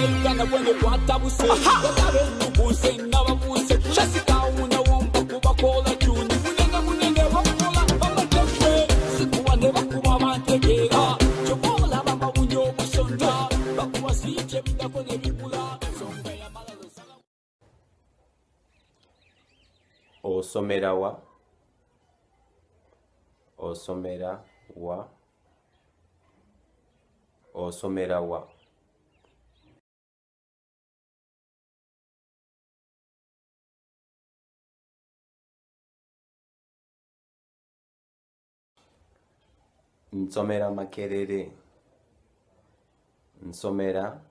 Engana kwene kwatabuse Wakabe nubuse Nababuse Shasika unawomba kubakola Juni munenge wakukola Bamba kekwe Sikuwa neba kuba mantekera Chokola bamba unyo kusonda Bakuwa siche bida kwenye bibula Songa ya malalo sala Osomera wa Osomera wa Osomera wa Nsomera Makerere Nsomera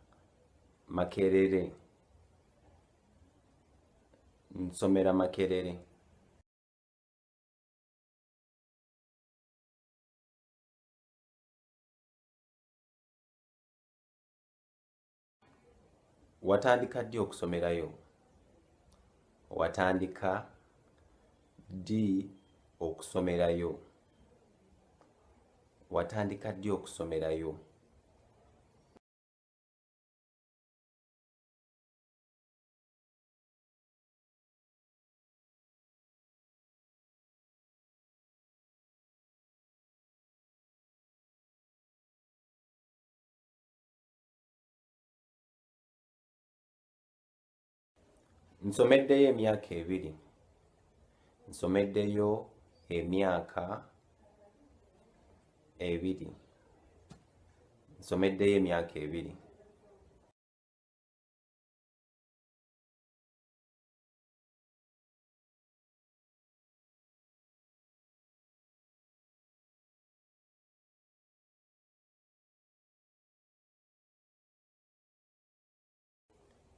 Makerere Nsomera Makerere Watandika ddi okusomerayo? Watandika ddi okusomerayo? Watandika ddi okusomerayo? Nsomeddeyo emyaka 2. Nsomeddeyo emyaka 2. Nsomeddeyo emyaka 2.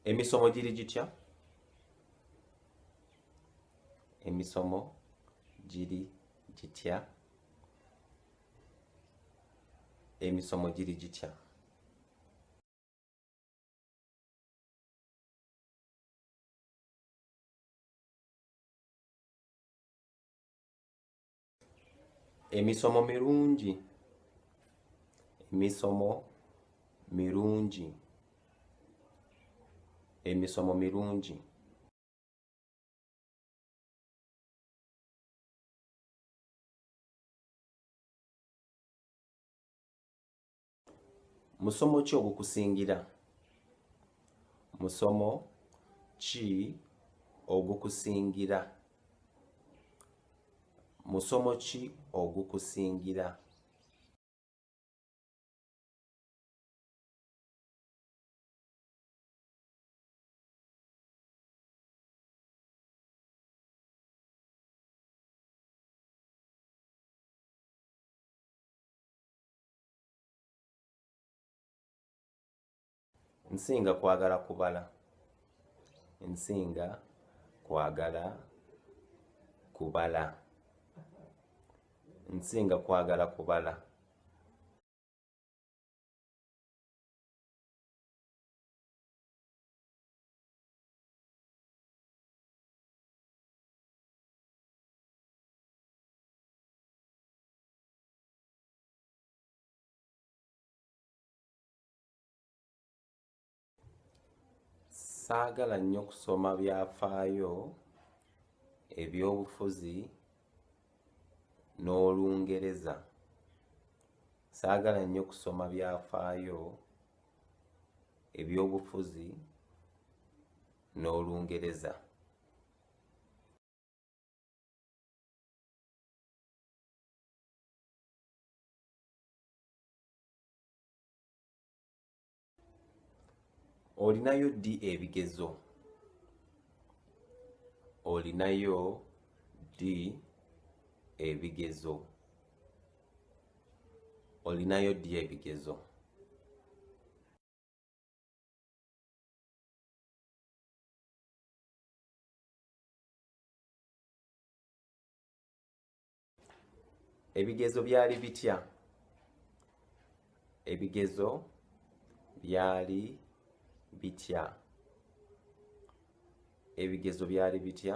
Emisomo giri gitya? Emisomo giri gitya? Emisomo giri gitya? Emisomo mirungi. Emisomo mirungi. Emisomo mirungi. Musomo ki ogukusingira? Musomo ki ogukusingira? Musomo ki ogukusingira? Nsinga kwagala kubala. Nsinga kwagala kubala. Nsinga kwagala kubala. Saagala nnyo kusoma byafaayo ebyobufuzi n'Olungereza. Saagala nnyo kusoma byafaayo ebyobufuzi n'Olungereza. Olinayo ddi ebigezo? Olinayo ddi ebigezo? Olinayo ddi ebigezo? Ebigezo byali bitya? Ebigezo byali bitya? Ebigezo byali bitya?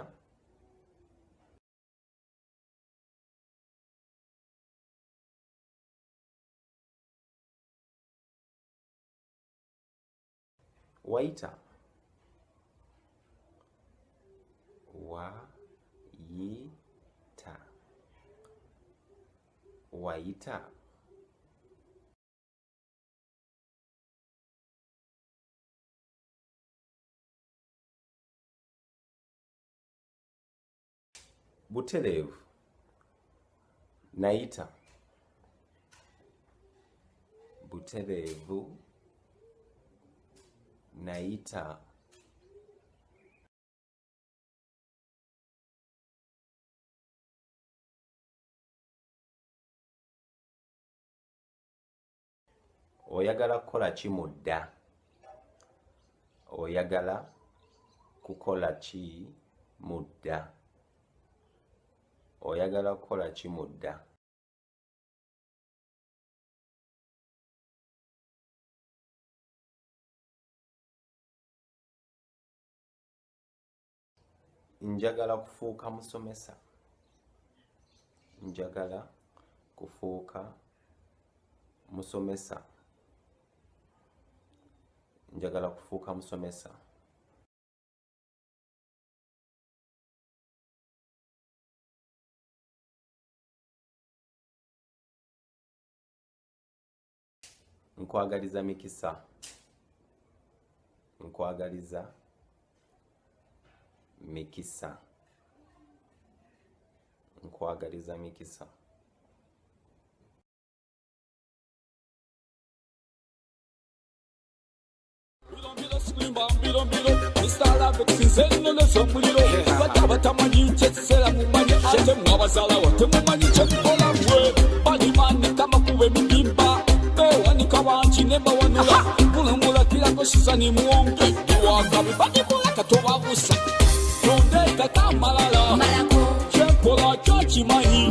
wayita wayita wayita butereevu nayita butereevu nayita oyagala kukola ki mu dda oyagala kukola ki mu dda oyagala kukola ki mu dda njagala kufuuka musomesa njagala kufuuka musomesa njagala kufuuka musomesa nkwagaliza mikisa nkwagaliza mikisa nkwagaliza mikisa batamanyi kyekiseera mumanyi ate mwabazalawo temumanyi kyekukola mwe balimanika makuba emigimba bewanika bangi ne bawanula bulungula kirako sizani muwonge iwagabi badikola katobabusa tondeetaka amalala kyenkola kyokimanyi